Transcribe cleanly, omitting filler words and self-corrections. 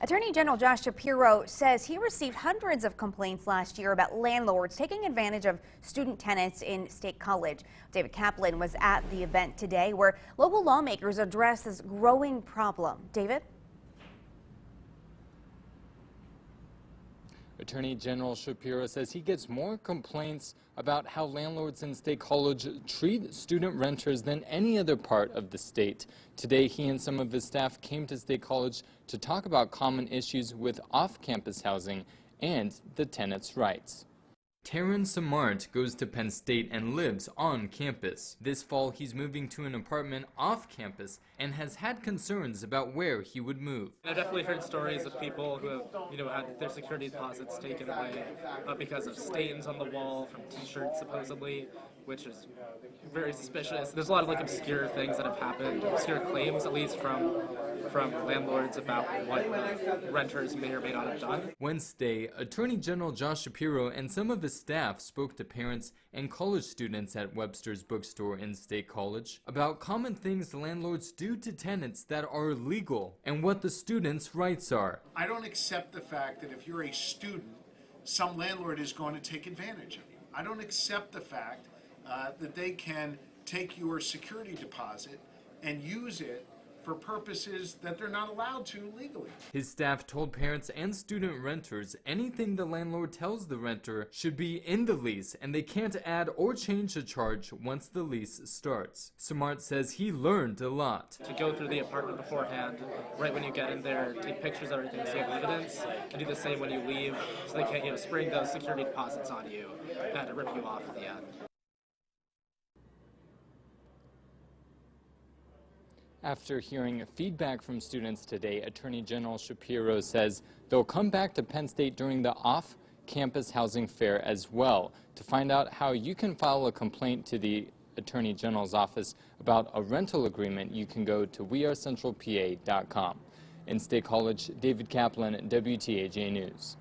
Attorney General Josh Shapiro says he received hundreds of complaints last year about landlords taking advantage of student tenants in State College. David Kaplan was at the event today where local lawmakers address this growing problem. David? Attorney General Shapiro says he gets more complaints about how landlords in State College treat student renters than any other part of the state. Today, he and some of his staff came to State College to talk about common issues with off-campus housing and the tenants' rights. Terrence Amarte goes to Penn State and lives on campus. This fall, he's moving to an apartment off campus and has had concerns about where he would move. I've definitely heard stories of people who have, had their security deposits taken away because of stains on the wall from t-shirts, supposedly, which is very suspicious. There's a lot of obscure things that have happened, obscure claims at least from landlords about what renters may or may not have done. Wednesday, Attorney General Josh Shapiro and some of his staff spoke to parents and college students at Webster's bookstore in State College about common things landlords do to tenants that are illegal and what the students' rights are. I don't accept the fact that if you're a student, some landlord is going to take advantage of you. I don't accept the fact that they can take your security deposit and use it for purposes that they're not allowed to legally. His staff told parents and student renters anything the landlord tells the renter should be in the lease and they can't add or change the charge once the lease starts. Amarte says he learned a lot. To go through the apartment beforehand, right when you get in there, take pictures of everything, save evidence, and do the same when you leave so they can't spring those security deposits on you and rip you off at the end. After hearing feedback from students today, Attorney General Shapiro says they'll come back to Penn State during the off-campus housing fair as well. To find out how you can file a complaint to the Attorney General's office about a rental agreement, you can go to wearecentralpa.com. In State College, David Kaplan, WTAJ News.